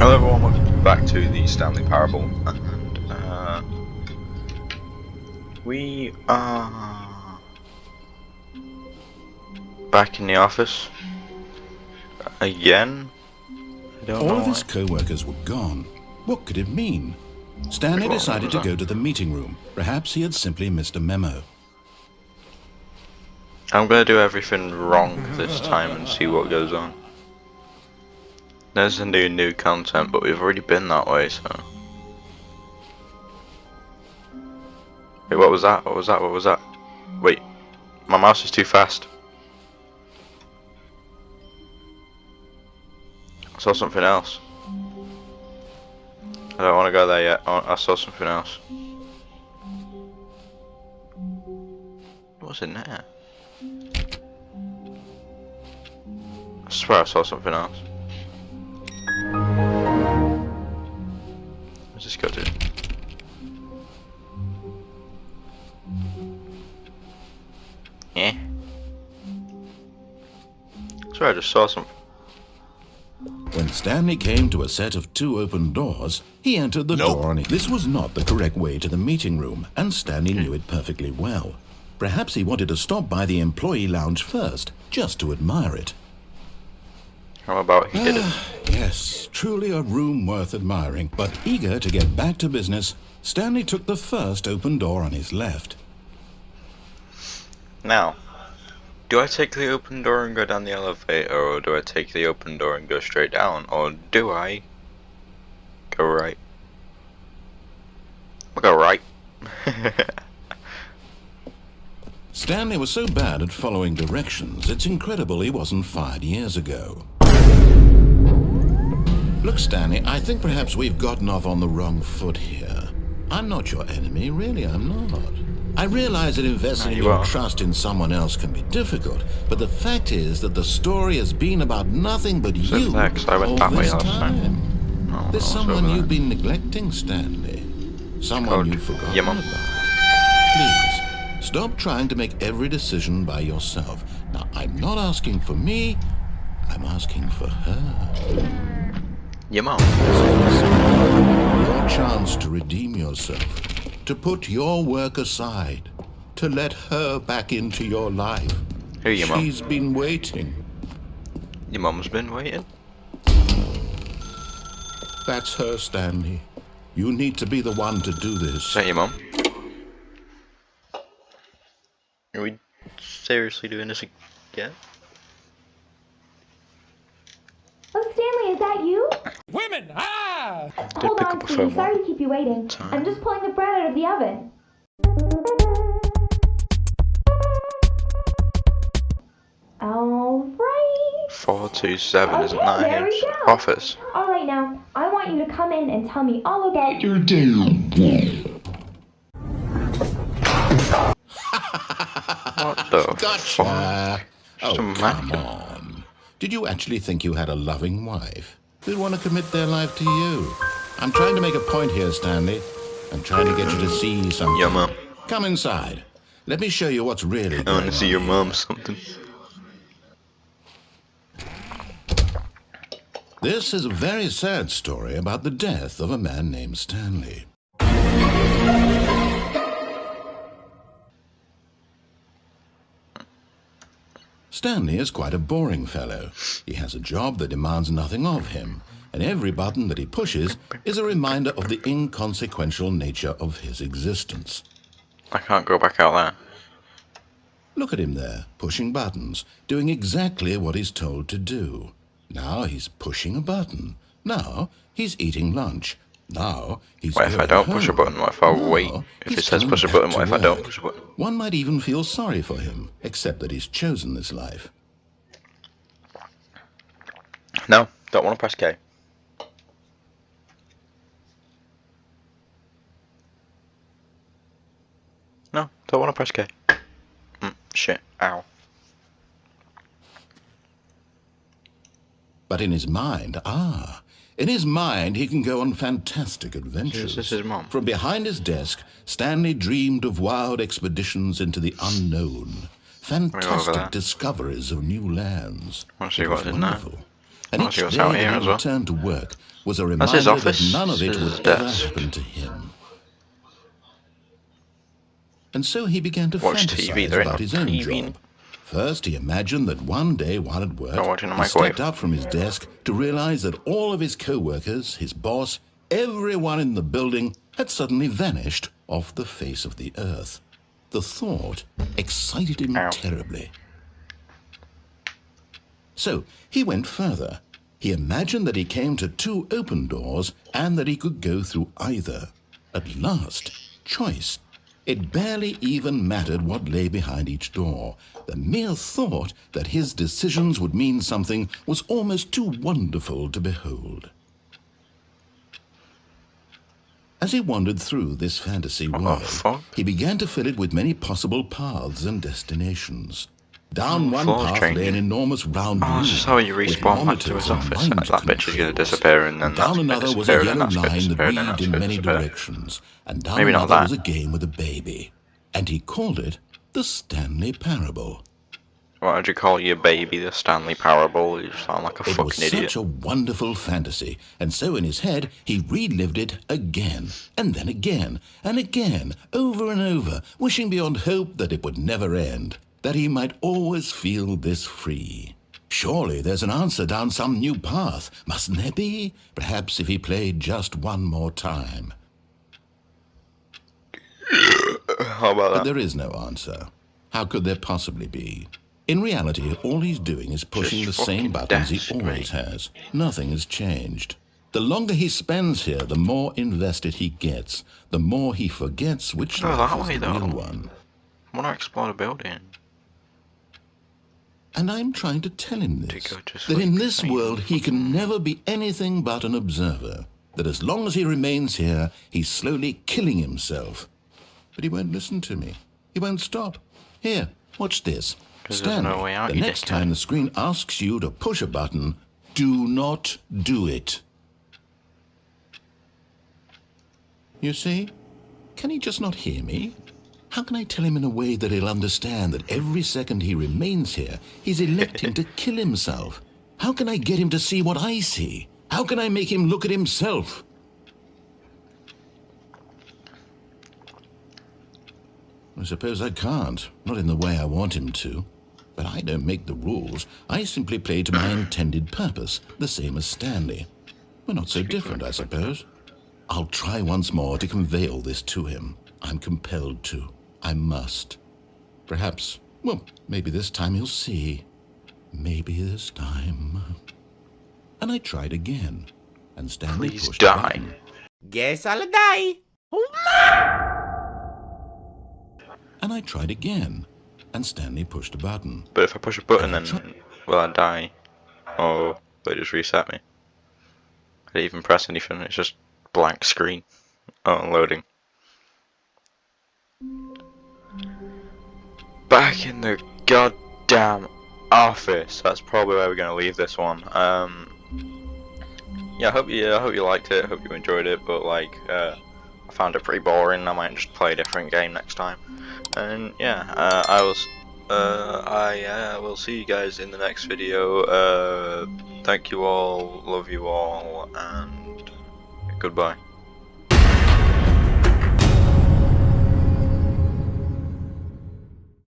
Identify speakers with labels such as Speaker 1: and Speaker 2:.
Speaker 1: Hello everyone, welcome back to the Stanley Parable, and we are back in the office again. I don't know
Speaker 2: All of his
Speaker 1: why.
Speaker 2: co-workers were gone. What could it mean? Stanley decided to go to the meeting room. Perhaps he had simply missed a memo.
Speaker 1: I'm gonna do everything wrong this time and see what goes on. There's a new content, but we've already been that way, so. Wait, what was that? What was that? What was that? Wait, my mouse is too fast. I saw something else. I don't want to go there yet. I saw something else. What's in there? I swear I saw something else. Where's this go to? Yeah. I swear I just saw something.
Speaker 2: When Stanley came to a set of 2 open doors, he entered the door on it. This was not the correct way to the meeting room, and Stanley knew it perfectly well. Perhaps he wanted to stop by the employee lounge first, just to admire it.
Speaker 1: How about he did it?
Speaker 2: Yes, truly a room worth admiring. But eager to get back to business, Stanley took the first open door on his left.
Speaker 1: Now, do I take the open door and go down the elevator, or do I take the open door and go straight down, or do I go right? I'll go right.
Speaker 2: Stanley was so bad at following directions, it's incredible he wasn't fired years ago. Look, Stanley, I think perhaps we've gotten off on the wrong foot here. I'm not your enemy, really, I'm not. I realize that investing your trust in someone else can be difficult, but the fact is that the story has been about nothing but you all this time. There's someone you've been neglecting, Stanley. Someone you've forgotten about. Please, stop trying to make every decision by yourself. Now, I'm not asking for me, I'm asking for her.
Speaker 1: Your mom.
Speaker 2: Your chance to redeem yourself, to put your work aside, to let her back into your life.
Speaker 1: Who, your mom?
Speaker 2: She's been waiting.
Speaker 1: Your mom's been waiting?
Speaker 2: That's her, Stanley. You need to be the one to do this.
Speaker 1: Is that your mom? Are we seriously doing this again?
Speaker 3: Oh, Stanley, is that you?
Speaker 4: Women! Ah!
Speaker 3: Hold on, Steve. Sorry to keep you waiting. I'm just pulling the bread out of the oven. All right.
Speaker 1: 427 isn't
Speaker 3: Okay,
Speaker 1: that
Speaker 3: there we
Speaker 1: his
Speaker 3: go.
Speaker 1: office?
Speaker 3: All right, now, I want you to come in and tell me all about your
Speaker 1: What the
Speaker 2: Gotcha.
Speaker 1: fuck? Just a
Speaker 2: Oh,
Speaker 1: man.
Speaker 2: come on. Did you actually think you had a loving wife who'd want to commit their life to you? I'm trying to make a point here, Stanley. I'm trying to get you to see something.
Speaker 1: Your mom.
Speaker 2: Come inside. Let me show you what's really going on.
Speaker 1: I want to see your mom something.
Speaker 2: This is a very sad story about the death of a man named Stanley. Stanley is quite a boring fellow. He has a job that demands nothing of him, and every button that he pushes is a reminder of the inconsequential nature of his existence.
Speaker 1: I can't go back out there.
Speaker 2: Look at him there, pushing buttons, doing exactly what he's told to do. Now he's pushing a button. Now he's eating lunch. Now he's
Speaker 1: What if I don't push a button? What if I wait? If
Speaker 2: he's
Speaker 1: it says
Speaker 2: coming
Speaker 1: push a
Speaker 2: back
Speaker 1: button,
Speaker 2: to
Speaker 1: what if I don't
Speaker 2: work.
Speaker 1: push a button?
Speaker 2: One might even feel sorry for him, except that he's chosen this life.
Speaker 1: No, don't want to press K. No, don't want to press K. Shit, ow.
Speaker 2: But in his mind, in his mind he can go on fantastic adventures.
Speaker 1: Is this his mom?
Speaker 2: From behind his desk, Stanley dreamed of wild expeditions into the unknown, fantastic discoveries of new lands.
Speaker 1: Want to see
Speaker 2: It was
Speaker 1: what's in there?
Speaker 2: wonderful. and
Speaker 1: Oh,
Speaker 2: each
Speaker 1: so he was
Speaker 2: day
Speaker 1: out
Speaker 2: that
Speaker 1: here
Speaker 2: he
Speaker 1: as well.
Speaker 2: returned to work was a
Speaker 1: That's his
Speaker 2: reminder that
Speaker 1: office,
Speaker 2: none of it
Speaker 1: his
Speaker 2: would ever
Speaker 1: desk.
Speaker 2: happen to him. And so he began to
Speaker 1: Watch TV,
Speaker 2: fantasize
Speaker 1: there ain't
Speaker 2: about
Speaker 1: no
Speaker 2: his own
Speaker 1: TV.
Speaker 2: job. First, he imagined that one day while at work,
Speaker 1: Not watching the
Speaker 2: he
Speaker 1: microwave.
Speaker 2: stepped up from his desk to realize that all of his co-workers, his boss, everyone in the building had suddenly vanished off the face of the earth. The thought excited him
Speaker 1: Ow.
Speaker 2: terribly. So he went further. He imagined that he came to 2 open doors and that he could go through either. At last, choice. It barely even mattered what lay behind each door. The mere thought that his decisions would mean something was almost too wonderful to behold. As he wandered through this fantasy world, he began to fill it with many possible paths and destinations. Down one path lay an enormous round room.
Speaker 1: Oh, that's just how you respawn back to his office. That bitch is going to disappear, and then
Speaker 2: down another was a yellow
Speaker 1: and
Speaker 2: line that
Speaker 1: disappear, and
Speaker 2: weaved in many directions. And down
Speaker 1: Maybe not
Speaker 2: another
Speaker 1: that.
Speaker 2: was a game with a baby. And he called it the Stanley Parable.
Speaker 1: What would you call your baby, the Stanley Parable? You sound like a
Speaker 2: It was
Speaker 1: fucking idiot.
Speaker 2: such a wonderful fantasy, and so in his head he relived it again, and then again, and again, over and over, wishing beyond hope that it would never end, that he might always feel this free. Surely there's an answer down some new path, mustn't there be? Perhaps if he played just one more time.
Speaker 1: How about
Speaker 2: But
Speaker 1: that?
Speaker 2: there is no answer. How could there possibly be? In reality, all he's doing is pushing
Speaker 1: Just
Speaker 2: the same
Speaker 1: fucking
Speaker 2: buttons he
Speaker 1: desk,
Speaker 2: always
Speaker 1: mate.
Speaker 2: has. Nothing has changed. The longer he spends here, the more invested he gets. The more he forgets which
Speaker 1: Go
Speaker 2: life
Speaker 1: that
Speaker 2: is
Speaker 1: way,
Speaker 2: the
Speaker 1: though.
Speaker 2: real one.
Speaker 1: I want to explore the building.
Speaker 2: And I'm trying to tell him this,
Speaker 1: go to
Speaker 2: that in
Speaker 1: sleep,
Speaker 2: this
Speaker 1: mate.
Speaker 2: world he can never be anything but an observer. That as long as he remains here, he's slowly killing himself. But he won't listen to me. He won't stop. Here, watch this.
Speaker 1: 'Cause there's
Speaker 2: Stanley,
Speaker 1: no way out,
Speaker 2: the
Speaker 1: you
Speaker 2: next
Speaker 1: dickhead.
Speaker 2: time the screen asks you to push a button, do not do it. You see? Can he just not hear me? How can I tell him in a way that he'll understand that every second he remains here, he's electing to kill himself? How can I get him to see what I see? How can I make him look at himself? I suppose I can't, not in the way I want him to. But I don't make the rules. I simply play to my intended purpose, the same as Stanley. We're not so different, I suppose. I'll try once more to convey all this to him. I'm compelled to. I must. Perhaps, well, maybe this time he'll see. Maybe this time. And I tried again. And Stanley
Speaker 1: Please
Speaker 2: pushed a
Speaker 1: die.
Speaker 2: button.
Speaker 5: Guess I'll die.
Speaker 2: And I tried again. And Stanley pushed a button.
Speaker 1: But if I push a button, then will I die? Or will it just reset me? I didn't even press anything, it's just blank screen. Oh, loading. Back in the goddamn office. That's probably where we're gonna leave this one. Yeah, I hope you liked it. I hope you enjoyed it. But like, I found it pretty boring. I might just play a different game next time. And yeah, I will see you guys in the next video. Thank you all, love you all, and goodbye.